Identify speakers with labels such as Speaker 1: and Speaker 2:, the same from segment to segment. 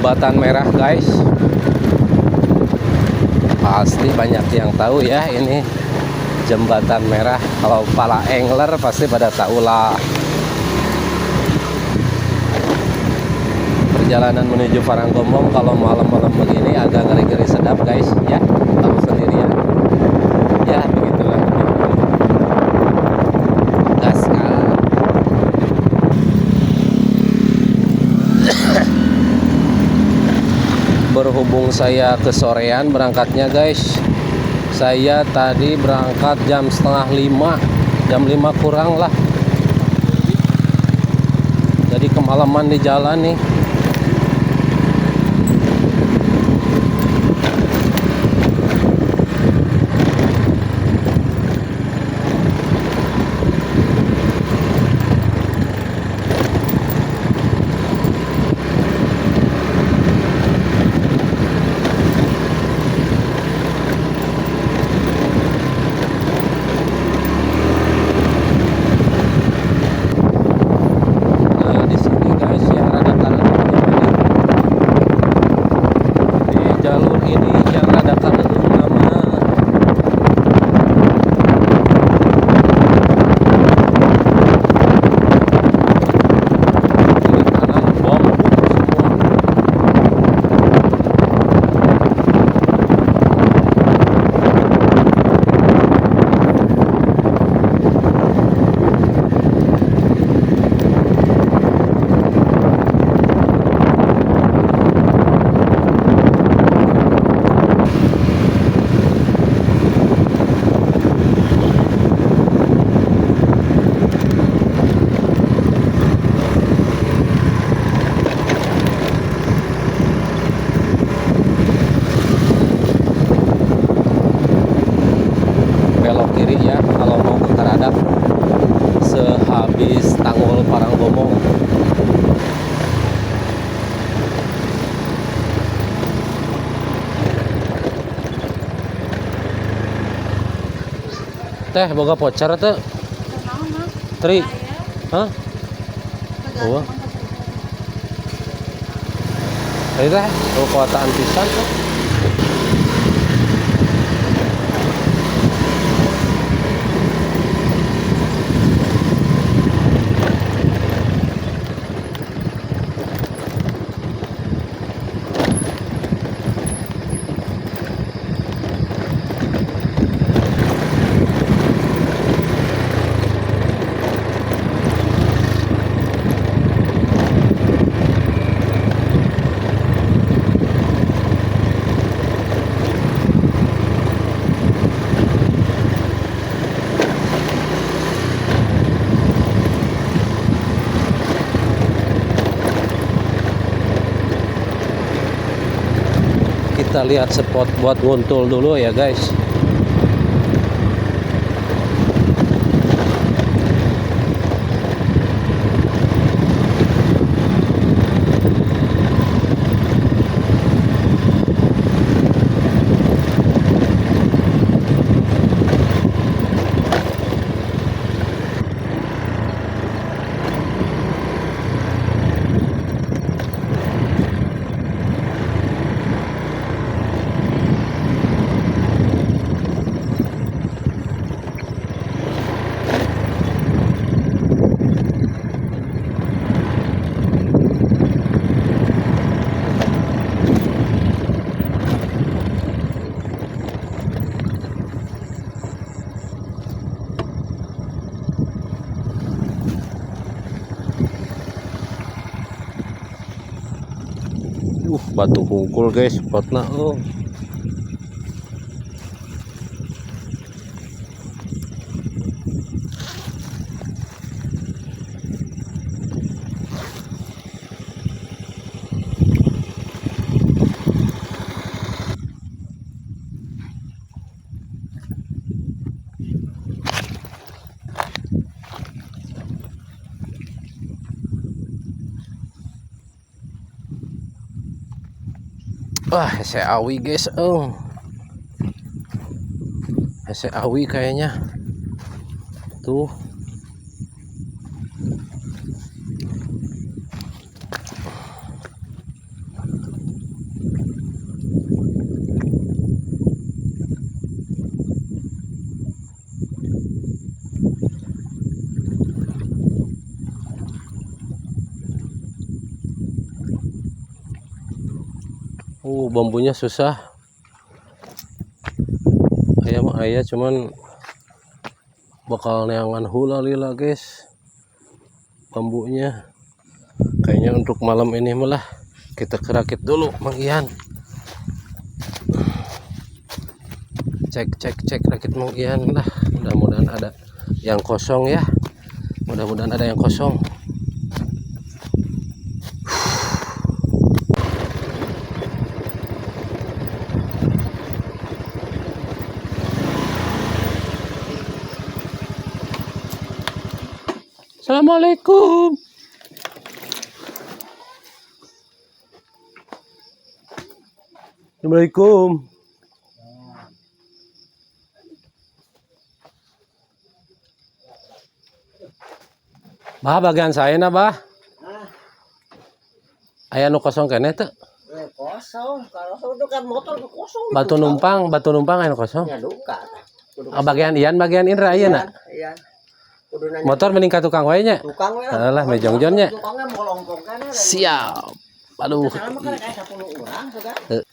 Speaker 1: Jembatan Merah guys, pasti banyak yang tahu ya ini Jembatan Merah. Kalau para angler pasti pada tahu lah. Perjalanan menuju Paranggombong kalau malam-malam begini agak ngeri-ngeri sedap guys ya, tahu sendiri ya. Ya begitulah, gas kan. Berhubung saya kesorean berangkatnya guys, saya tadi berangkat jam setengah 5, jam 5 kurang lah, jadi kemalaman di jalan nih. Belok kiri ya kalau mau ke Karadap sehabis Tanggul Paranggombong. Teh boga voucher teh tri hah oh ini teh kuotaan pisan tuh. Kita lihat spot buat nguntul dulu ya guys. Batu hungkul guys spotnya. Oh wah, hese awi guys. Oh, hese awi kayaknya tuh. Bambunya susah. Ayah cuman bakal neangan hula lila guys. Bambunya kayaknya untuk malam ini malah kita kerakit dulu Mang Ian. Cek rakit Mang Ian lah. Mudah-mudahan ada yang kosong ya. Mudah-mudahan ada yang kosong. Assalamualaikum. Assalamualaikum. Bah, bagian saya na bah. Aya nu kosong kene teu?
Speaker 2: Kosong. Kalau sudah kan motor kosong.
Speaker 1: Batu numpang aya nu kosong.
Speaker 2: Ya duka.
Speaker 1: Bagian Ian, bagian Indra ayeuna.
Speaker 2: Iya.
Speaker 1: Motor meningkat tukang wae nya.
Speaker 2: Tukang we.
Speaker 1: Alah mejongjonnya.
Speaker 2: Tukangnya molongkong kan.
Speaker 1: Siap. Aduh.
Speaker 2: Sama kan kayak 10 orang sudah.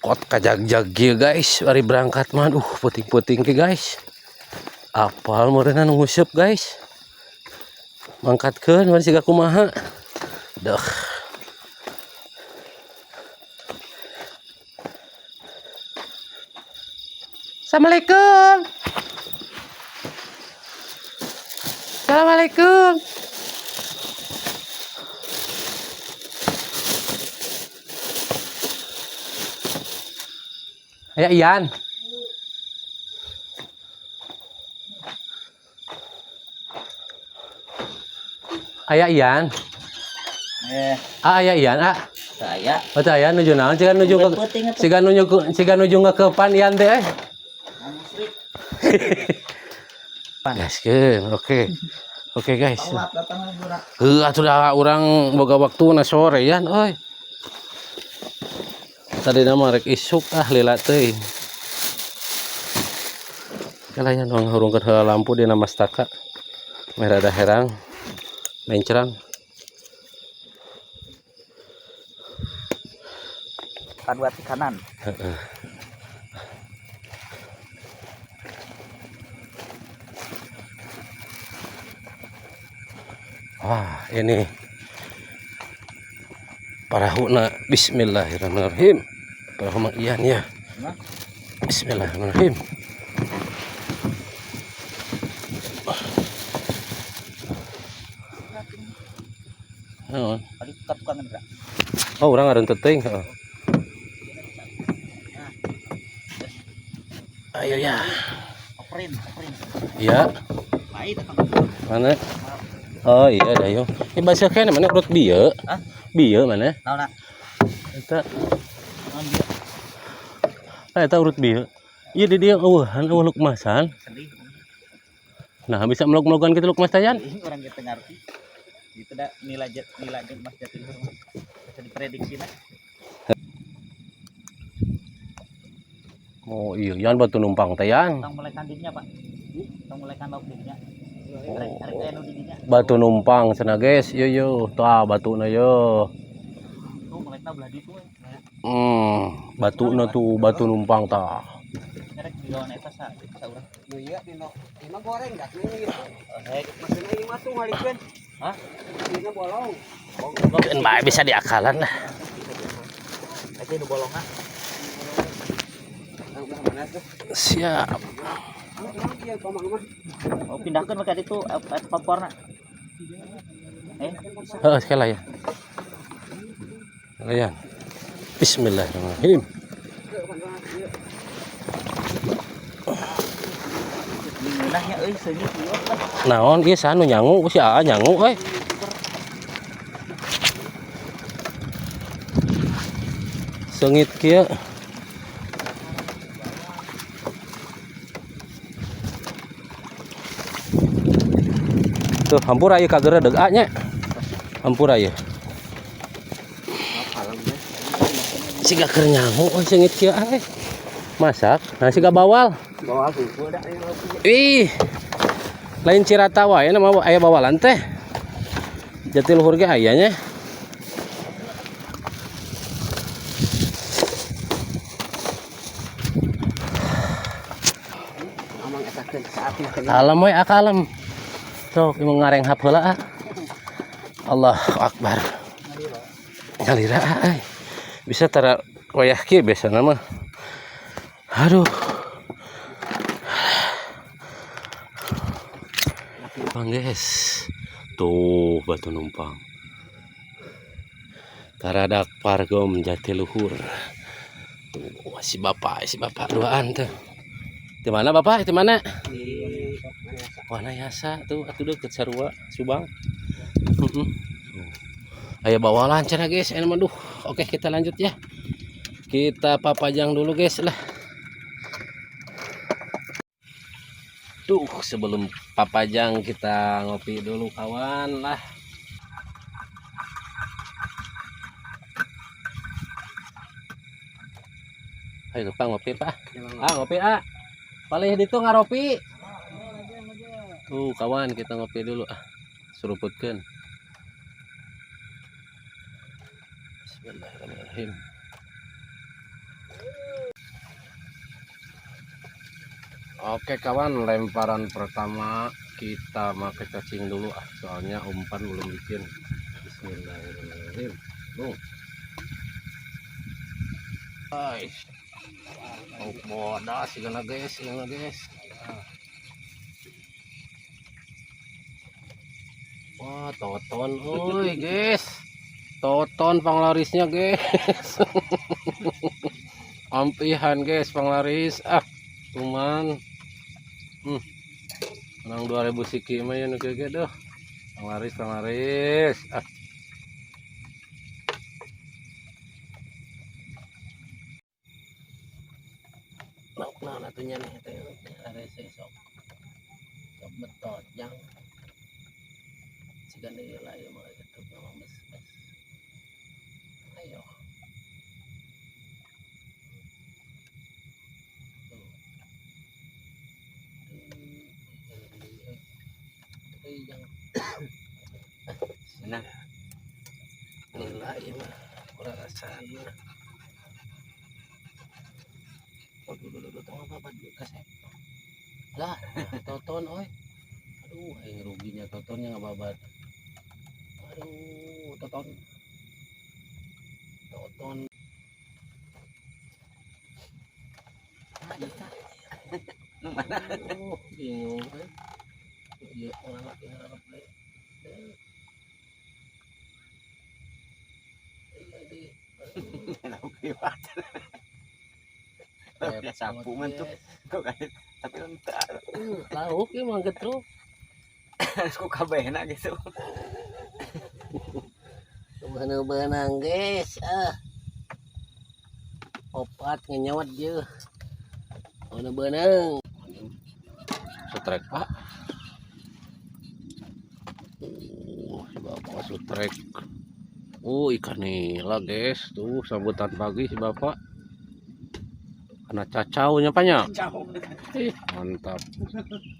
Speaker 1: Kot kajag-jag ya guys, mari berangkat mah. Puting-puting ke guys. Apal meureunna nu nguseup guys. Mangkatkeun mari siga kumaha. Duh. Assalamualaikum. Assalamualaikum. Aya Ian. Aya Ian. Aya Ian,
Speaker 2: Saya.
Speaker 1: Betul aya nuju naon? Ciga nuju ngakepan Ian teh Gaskeun, oke. Oke guys. Atuh da urang boga waktu na sore Ian euy. Tadi nama rek isuk lila teuing. Kalayan ngahurungkeun heula lampu dina mastaka. Merah ada herang. Mencrang.
Speaker 2: Kadua di kanan.
Speaker 1: Heeh. Wah, ini parahuna bismillahirrahmanirrahim. Parahu Mang Ian ya. Bismillahirrahmanirrahim. Oh, orang ada teteng. Ayo ya.
Speaker 2: Operin.
Speaker 1: Iya. Mana? Oh iya dah yo. Ini bahasa kene mana urut bieu?
Speaker 2: Hah?
Speaker 1: Bieu mana?
Speaker 2: Naonna?
Speaker 1: Eta. Eta urut bieu. Iya di dia eueuhan eueuh lukmasan.
Speaker 2: Sedih.
Speaker 1: Nah, bisa melok-melokan kita lukmas tayan.
Speaker 2: Orang kita ngerti. Itu dah nilai Mas Jatiluhur bisa diprediksi nah.
Speaker 1: Oh iya, yan batu numpang tayan.
Speaker 2: Tong mulai kandinya Pak. Tong mulai kan lauk dinya.
Speaker 1: Batu numpang cenah guys. Yo tah batuna yo.
Speaker 2: Tuh mulai belah ditu.
Speaker 1: Batuna tuh batu numpang tah.
Speaker 2: Karek di lawan eta sa urang.
Speaker 3: Nu ieu dino imah goreng dak nu ieu.
Speaker 2: Mesin ini mah tuh ngalikeun. Hah?
Speaker 3: Dina bolong.
Speaker 1: Dan bae bisa diakalan lah.
Speaker 2: Eta nu bolongna.
Speaker 1: Siap.
Speaker 2: Oh, pindahkeun mah ka ditu komporna.
Speaker 1: Sekali ya. Kalian. Bismillahirrahmanirrahim.
Speaker 2: Minahnya euy seungit ieu.
Speaker 1: Naon ieu sanu nyangu si Aa nyangu euy. Seungit kieu. Tuh hampura ieu ka geureudeg nya. Hampura ieu. Siga keur nyangu sengit kieu masak nasi gak bawal.
Speaker 3: Bawal tuh udah ayo.
Speaker 1: Ih. Lain Cirata wae nama aya bawalan teh. Jatiluhur ge aya nya.
Speaker 3: Amang eta teh saatna teh.
Speaker 1: Kalem we akalem. Sok imong ngarenghap heula. Allahu Akbar. Ngalira ay. Bisa tara wayah kieu biasana mah. Aduh. Bang guys. Tuh batu numpang. Karadak Pargom Jatiluhur. Tuh si bapak duaan tuh. Di mana bapak? Di mana? Wana Yasa tuh atuh deukeut sarua Subang. Ayo bawalan cenah guys, enak mah. Oke, kita lanjut ya. Kita papajang dulu guys lah. Tuh, sebelum papajang kita ngopi dulu kawan lah. Ayo Pak ngopi Pak. Ngopi Palih ditu ngaropi. Tuh kawan kita ngopi dulu suruputkeun. Bismillahirrahmanirrahim. Oke kawan, lemparan pertama kita pakai cacing dulu soalnya umpan belum bikin. Bismillahirrahmanirrahim. Guys. Oh, bodas gana guys. Wah, toton oi guys. Toton panglarisnya guys. Ampihan guys panglaris cuman menang 2000 siki mah ya nu ge doh. Panglaris. Nah natunya nih ada sok betot yang siga deui lah ieu mah gitu nama mes. Ayo.
Speaker 3: Nah,
Speaker 1: nilai ieu mah kurang rasana. Dulu tong babat kasep. Lah, toton oi. Aduh, aing ruginya totonnya ngababat. Aduh, toton.
Speaker 3: mana?
Speaker 1: Bingung kan. Iya, ngalap deh.
Speaker 3: Lauk liwat. Sapu man tuh. Kok kayak tapi entar.
Speaker 1: Lauk emang getruk.
Speaker 3: Kok kabehna gitu.
Speaker 1: Benang guys. Opat ngenyawat je. Benang. Sutrek Pak. Si bapak sutrek. Ikan nila guys. Tuh sambutan pagi si bapak. Kena cacaunya Paknya. Mantap.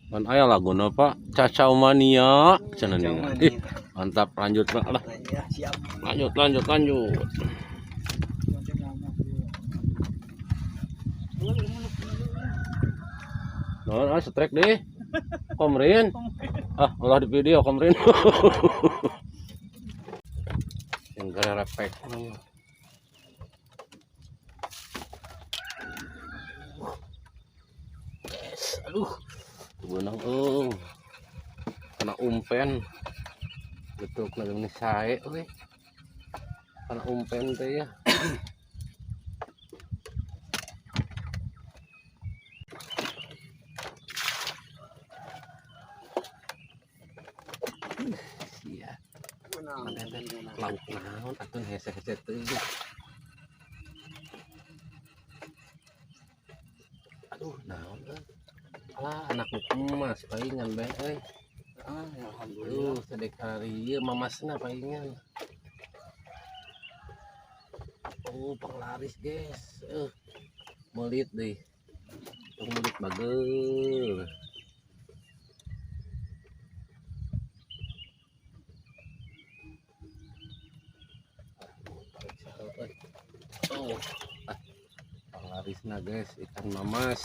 Speaker 1: Kan aya laguna Pak. Cacau mania. Cenah nih. Mantap lanjut Pak lah.
Speaker 3: Siap.
Speaker 1: Lanjut. Nah, strike deh. Komrin. Ulah di video Komrin. Yang gara repek. Yes, aduh. Benang kena umpen. Betul kena gini sae euy. Kena umpen teh ya. Sia. Lauk naon atuh hese-hese teuing. Aduh, naon alah anak emas palingan bae euy. Alhamdulillah sedek hari ieu mamasna palingan. Oh, panglaris guys. Melit deh. Melit bagel. Oh, panglarisna guys, ikan mamas.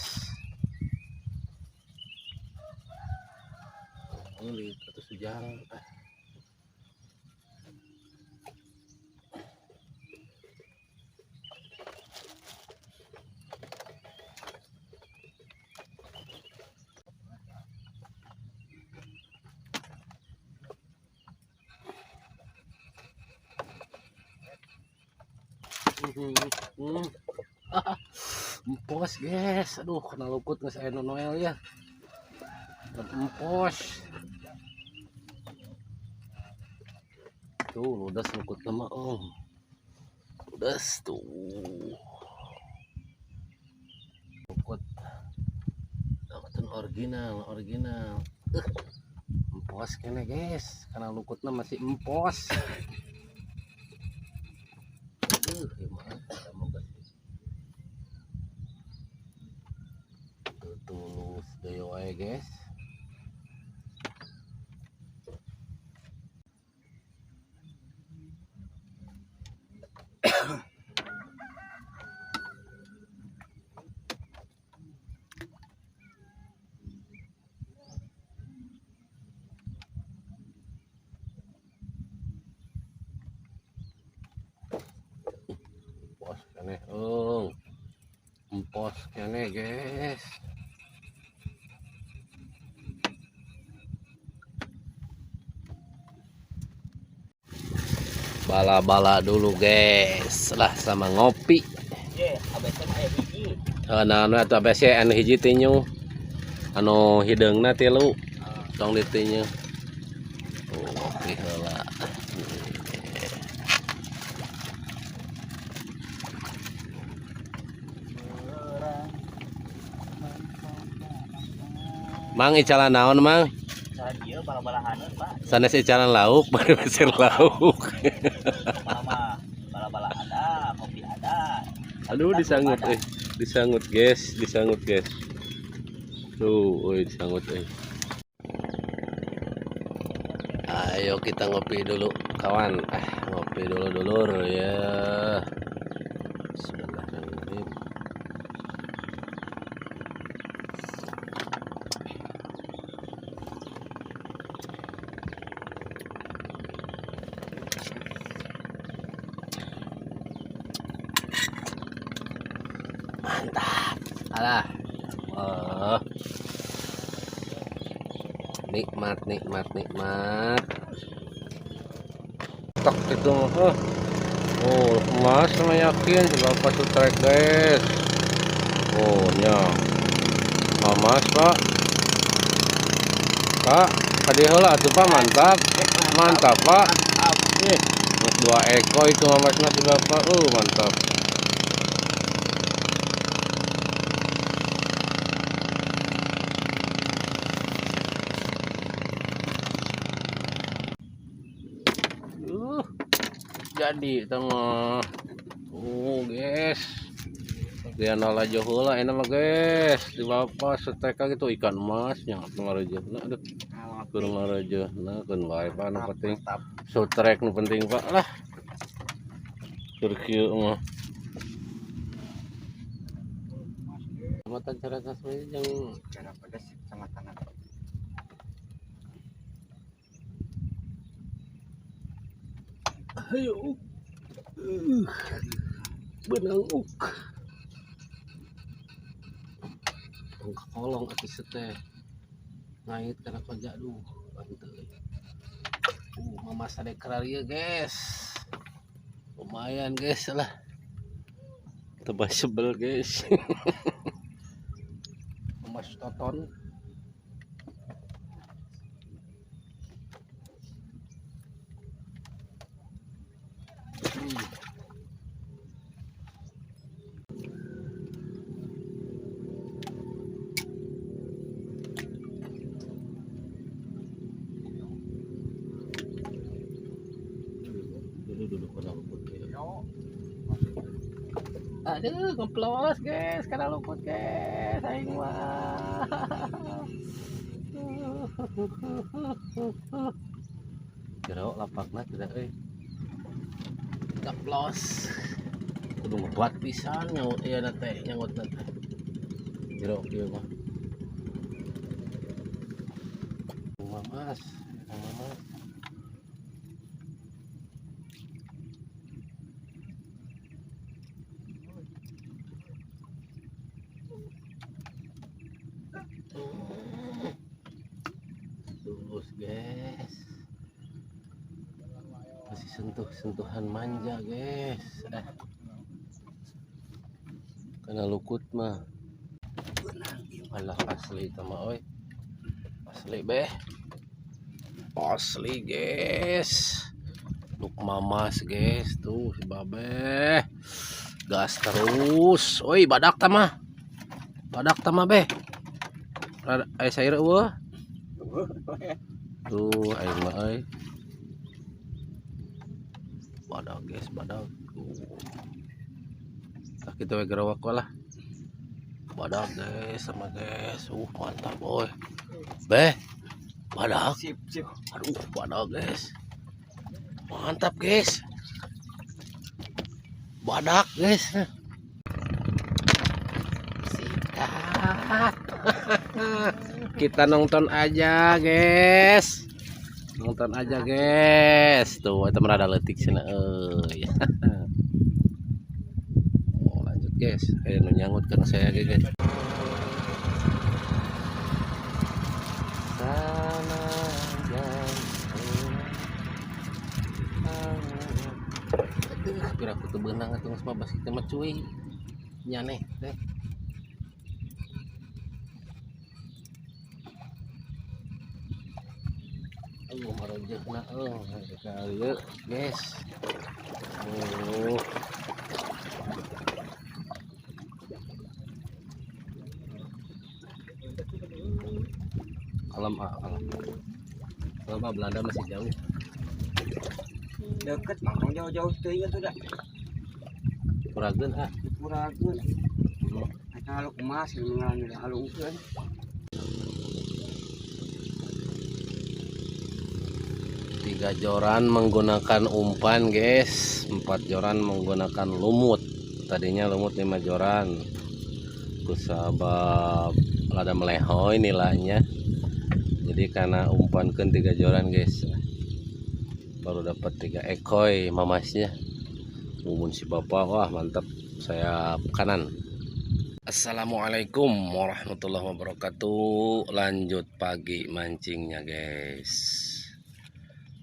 Speaker 1: Melit atau sujang. Empos guys, aduh kena luput nggak saya Noel ya. Empos tuh ludas luput nama om, ludas tuh luput original empos kene guys, karena luputnya masih empos. Gimana tulus daya wae guys. Empos kene empos kene guys. Bala-bala dulu guys lah sama ngopi.
Speaker 2: Absen aya hiji.
Speaker 1: Nah anu atuh abc anu hiji tinyu anu hideungna tilu tong ditinyu. Oh, ngopi heula. Mang icalan naon mang?
Speaker 2: Cara ieu bala-balahaneun, Pak.
Speaker 1: Sanes icalan lauk bari mesir lauk.
Speaker 2: Mama bala-bala ada, kopi ada.
Speaker 1: Aduh disangut guys, disangut guys. Tuh, disangut Ayo kita ngopi dulu kawan. Ngopi dulu dulur ya. Bismillahirrahmanirrahim. Mantap. Alah. Nikmat. Tak itu mah. Oh, emas sama yakin berapa tuh trek guys. Oh, nya. Mamas, Pak. Pak, tadi heula atuh Pak, mantap. Mantap, Pak. Nih, 2 ekor itu mamasna si Bapak. Mantap. Jadi tengah guys dia nala johula enak mah guys di bapak seteka gitu ikan emasnya ngaraja aduh kurang ngaraja nah kan wae pak nu penting sutrek nu penting pak lah turkieu mah mata cara kasih yang
Speaker 3: cara pedas sama tanah.
Speaker 1: ayo benang kolong ati seteh ngait karena kerja aduh mama sadek keraria guys lumayan guys lah tebas sebel guys emas toton duduk pada rumput ya. aduh ngeplos guys karena luput guys aing mah. Jero lapakna tidak euy. Ngeplos. Kudu ngebuat pisan nyaut ieu teh nyautna teh. Jero kieu mah. Mas, mas. Terus guys, masih sentuhan manja guys. Kena lukut mah. Alah asli itu mah oi. Asli beh. Asli guys. Luk mamas guys tuh si babe. Gas terus. Oi badak tamah. Badak tamah beh. Aya sair eueuh. Tuh aing mah euy. Badak guys, badak. Tah kitu we gerawak lah. Badak guys sama guys. Mantap boy. Beh. Badak.
Speaker 3: Sip.
Speaker 1: Aduh, badak guys. Mantap guys. Badak guys. Sikat. Kita nonton aja guys. Nonton aja guys. Tuh teman ada letik sana euy. Oh, lanjut guys. Ayo nyangkut kan saya guys. Sana kira aku tuh benang atau semua bas kita mah cuy nyane deh. Marojehna kali ya guys. Alam Belanda masih jauh.
Speaker 3: Deket mah jauh-jauh teuing atuh da.
Speaker 1: Kurageun
Speaker 3: Kurageun. Eta haluk emas ngalangin halungkeun.
Speaker 1: 3 joran menggunakan umpan guys, 4 joran menggunakan lumut. Tadinya lumut 5 joran. Kusabab lada melehoy nilainya. Jadi karena umpankeun 3 joran guys. Baru dapat 3 ekoi mamasnya. Umun si bapak wah mantap. Saya kanan. Assalamualaikum warahmatullahi wabarakatuh. Lanjut pagi mancingnya guys.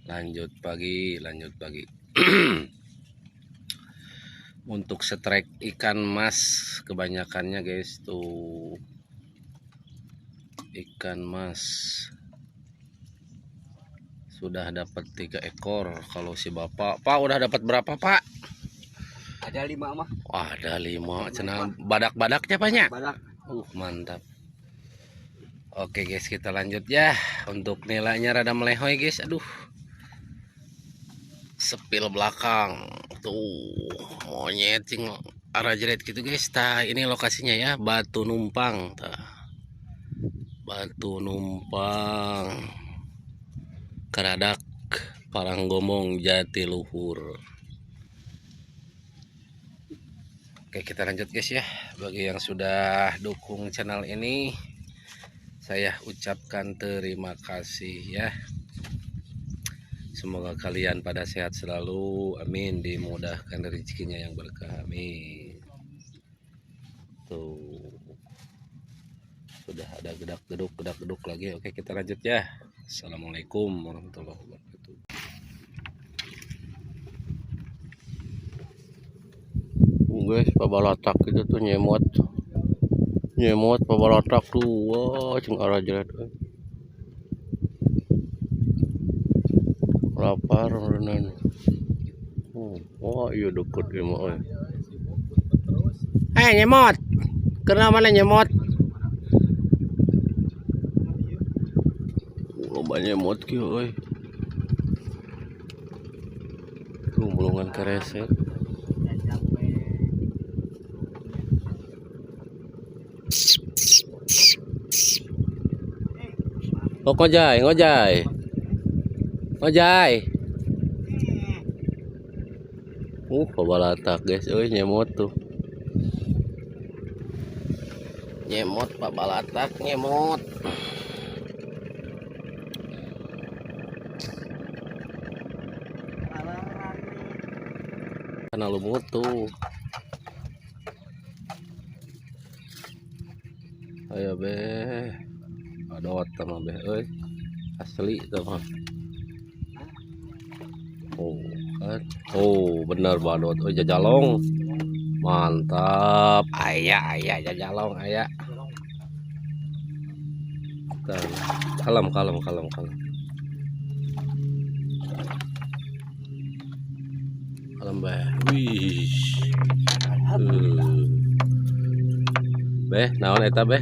Speaker 1: Lanjut pagi. Untuk strike ikan mas kebanyakannya guys tuh ikan mas sudah dapat 3 ekor. Kalau si bapak udah dapat berapa pak?
Speaker 3: Ada 5 mah.
Speaker 1: Wah ada 5 cenah badak-badaknya banyak.
Speaker 3: Badak.
Speaker 1: Mantap. Oke guys kita lanjut ya. Untuk nilainya rada melehoy guys. Aduh sepil belakang tuh monyet cing arah jerit gitu guys. Tah ini lokasinya ya Batu Numpang tah. Batu Numpang Karadak Paranggomong Jatiluhur. Oke kita lanjut guys ya. Bagi yang sudah dukung channel ini saya ucapkan terima kasih ya. Semoga kalian pada sehat selalu, amin. Dimudahkan rezekinya yang berkah, amin. Tuh sudah ada gedak-geduk lagi. Oke kita lanjut ya. Assalamualaikum warahmatullahi wabarakatuh. Guys pabalatak itu tuh nyemot pabalatak tuh. Wah cing arah jerat. Lapar beneran. Wah iya deket ya mah. Nyemot. Kenapa mana nyemot? Loba nyemot kieu euy. Tuh mulungan kereset. Oh, ngojay, ngojay. Ngojay. Pabalatak guys, euy nyemot tuh. Nyemot pabalatak, nyemot. Karena lumut tuh. Ayo be. Adot sama be euy. Asli tuh mah. Oh, kan. Oh, bener badot. Oh, jajalong. Mantap. Aya jajalong aya. Tuh. Kalem. Kalem be. Wih. Beh, naon eta beh?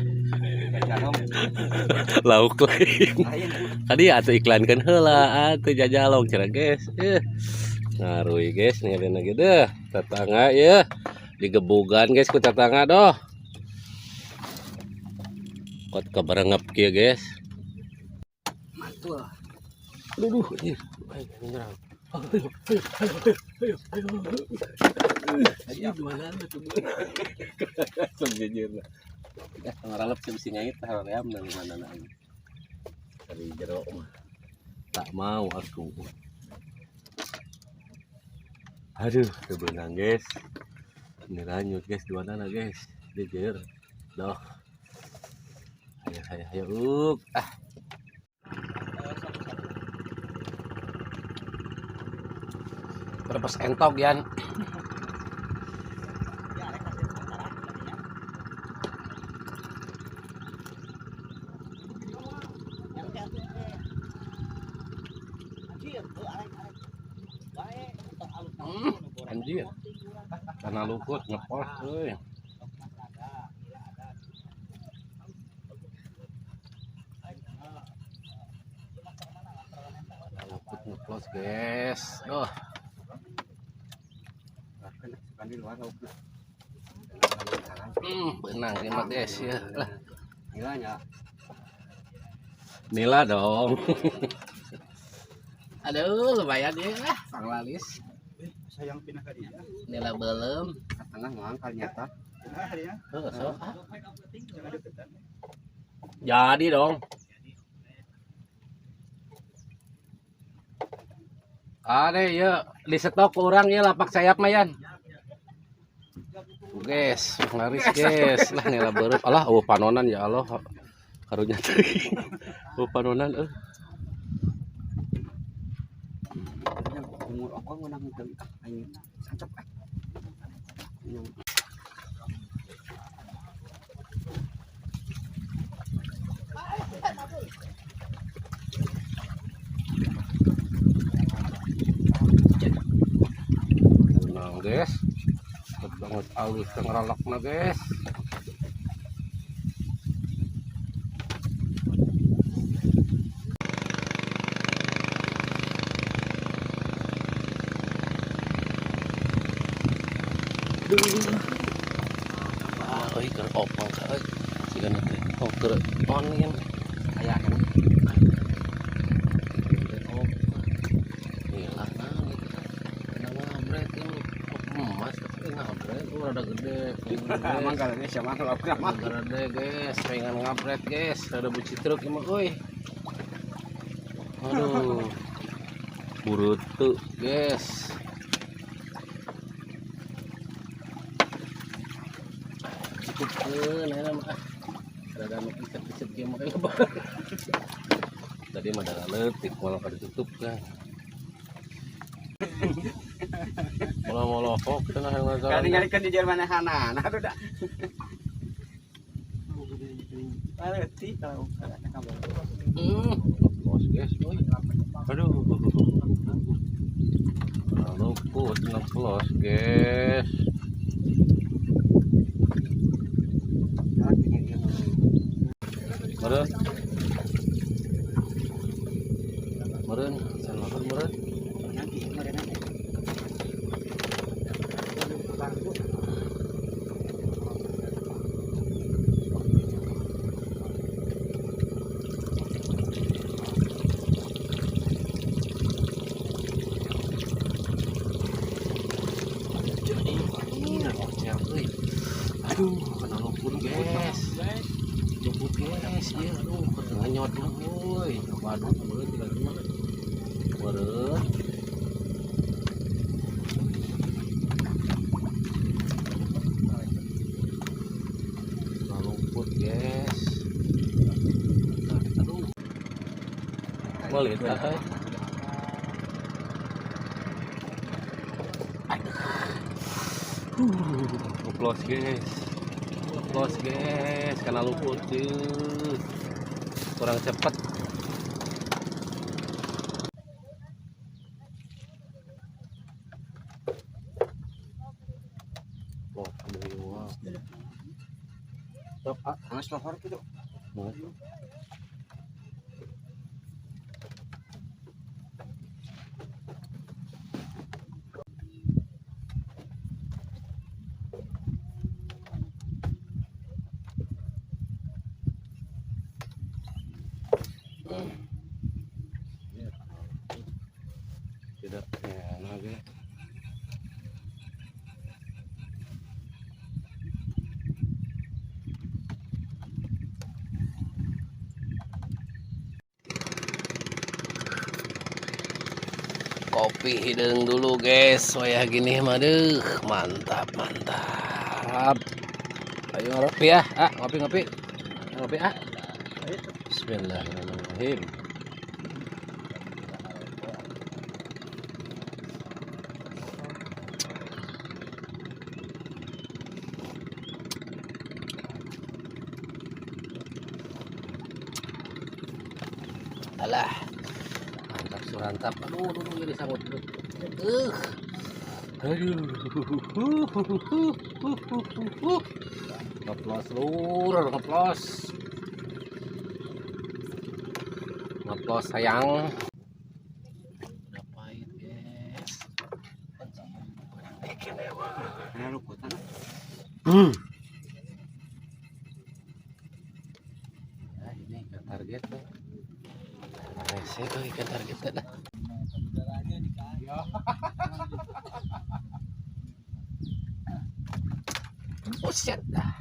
Speaker 1: Lauk lain. Tadi atuh iklankeun heula atuh jajalong cenah guys. Ngaruy guys ninggalin lagi deh. Tetangga ya. Digebugan guys ku tetangga doh. Kot keberengep kieu guys.
Speaker 3: Mantul.
Speaker 1: Aduh, anjir. Ayo nyerang. Ayo gimana tuh? Sejujurnya. Ya, ngaralep sing ngait haream nang mana aing. Dari jero mah. Tak mau aku. Aduh, teu beunang guys. Ini lanjut guys, di mana guys? Jujur. Doh. Ayo. Terpas entok yan. Anjir. Karena luput ngepos euy. Luput ngepos guys. Doh.
Speaker 3: Sekali luar lauk.
Speaker 1: Benang ini mah guys ya. Lah,
Speaker 3: Gilanya.
Speaker 1: nila dong. Aduh, lumayan ya. Panglalis.
Speaker 2: Sayang pindah ke dia.
Speaker 1: Nila belum.
Speaker 3: Tengah ngangkal nyata.
Speaker 2: Nah, harinya.
Speaker 1: So.
Speaker 2: Jangan deketan.
Speaker 1: Jadi dong. Ada ya di stok orang ya lapak sayap mayan. Guys, ngaris guys. Lah nila beureum. Alah, panonan ya Allah. Karunya teuing. Panonan
Speaker 3: Umur aku menang deui aing sancep
Speaker 1: Benang guys. Cepet banget alus ngeralakna guys. Euy keur opang ka euy. Sigana teh. Oh keur on kan.
Speaker 3: aya kan.
Speaker 1: Gila ngabret ini. Emas ngabret rada gede.
Speaker 3: Emang kalau ini siapa kalau mah.
Speaker 1: Rada guys, pengen ngabret guys. Rada buci truk emang euy. Aduh. Burutu guys. Cukupkeun ayeuna mah. Rada iset-iset kieu mah lebar. Tadi mah da leutik malah kada tutup kan. Molah-molohok cenah yang
Speaker 3: Kali ngalikeun di Jerman hana. Nah tuh dah. Aleuti kalau
Speaker 1: Bos guys, boy. Aduh. Luput ngeplos guys. Meren. Meren, sanahun meren. guys. Luput guys, iya aduh ketengah nyot mah euy. Waduh, beureut tinggal mah. Beureut. Luput guys. Aduh. Walit ah. Ngeplos guys. Ngeplos guys karena luput tuh. Kurang cepet. Oh, dari wow.
Speaker 3: Sok, mas favorit itu.
Speaker 1: Tidak enak ya. Kopi hidung dulu guys, soya gini mah deh, mantap mantap. Ayo ngopi ya, ngopi ngopi, ngopi Bismillahirrahmanirrahim. Alah, mantap surantap. Aduh, jadi sangut. Aduh. Ngeplos lur, ngeplos. Ngeplos sayang. Udah pahit, guys.
Speaker 3: Nah, luputan.
Speaker 1: Nah, ini ikan target tuh. Saya tuh ikan target dah. Buset dah.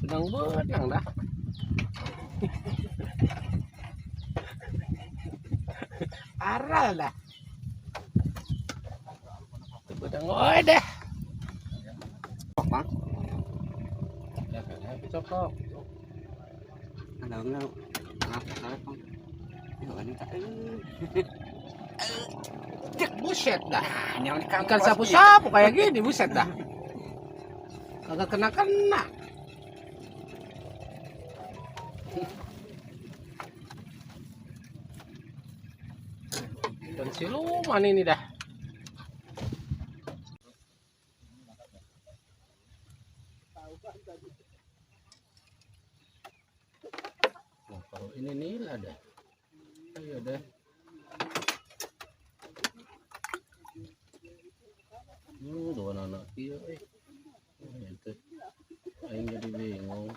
Speaker 1: Benang dah. Aral dah. Benang oi dah.
Speaker 3: Bang,
Speaker 1: Ya kan, cocok.
Speaker 3: ada enggak? Kenapa salah, Bang? Yo, ini tak.
Speaker 1: Cek buset dah.
Speaker 3: Yang
Speaker 1: Ikan sapu-sapu kayak gini buset dah. Kagak kena. Dan siluman ini dah. Nah, kalau ini nila dah. Ayo deh. Dua anak dia itu aing jadi bingung.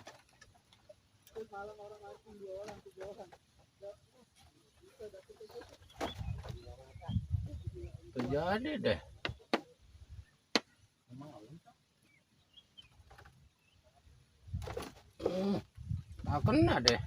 Speaker 1: Terjadi deh. Tak kena deh.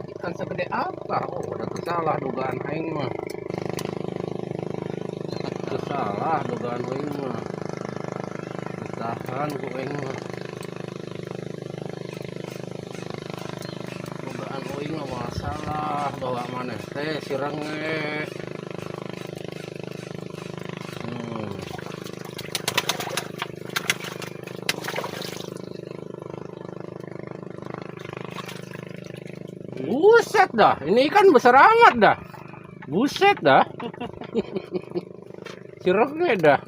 Speaker 1: Ikan segede apa? Oh, udah kesalah dugaan aing mah. Kesalah dugaan aing mah. Ditahan ku aing mah. Dugaan aing mah masalah bawa maneh teh sirenge. Buset dah, ini ikan besar amat dah. Buset dah. Siroknya dah.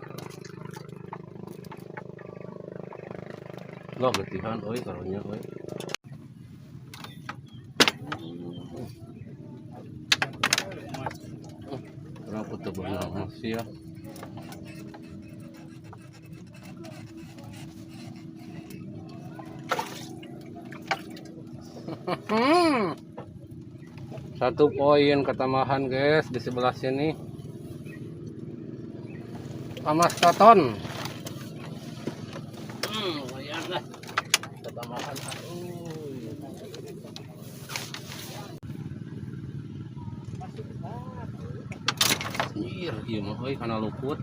Speaker 1: Loh getihan euy karunya euy. Kenapa tuh benar masih ya? 1 poin ketambahan guys di sebelah sini. Mas Toton. Lumayan lah ketambahan. Anjir, ieu mah euy kana luput.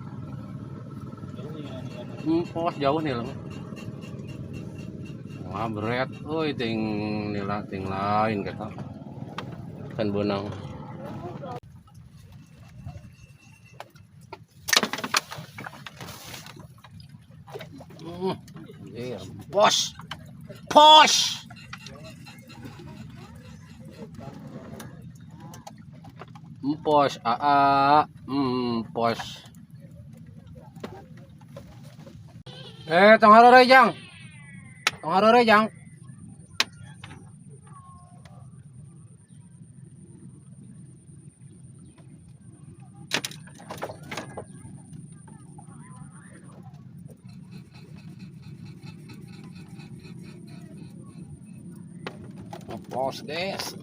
Speaker 1: Pos jauh nih lah. Wah, berat euy ting nila ting lain kata. Kan benang. Iya, bos. Pos. Pos pos. Tong hareureung Jang. Tong hareureung Jang. Pos guys.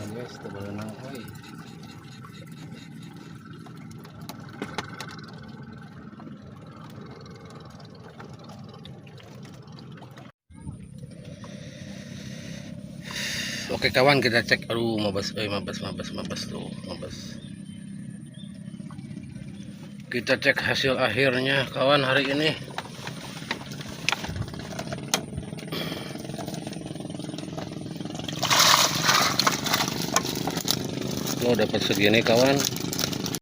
Speaker 1: Guys, tebal nang oi. Oke kawan, kita cek. Aduh, mabas tuh, mabas. Kita cek hasil akhirnya kawan hari ini. Oh, dapat segini kawan.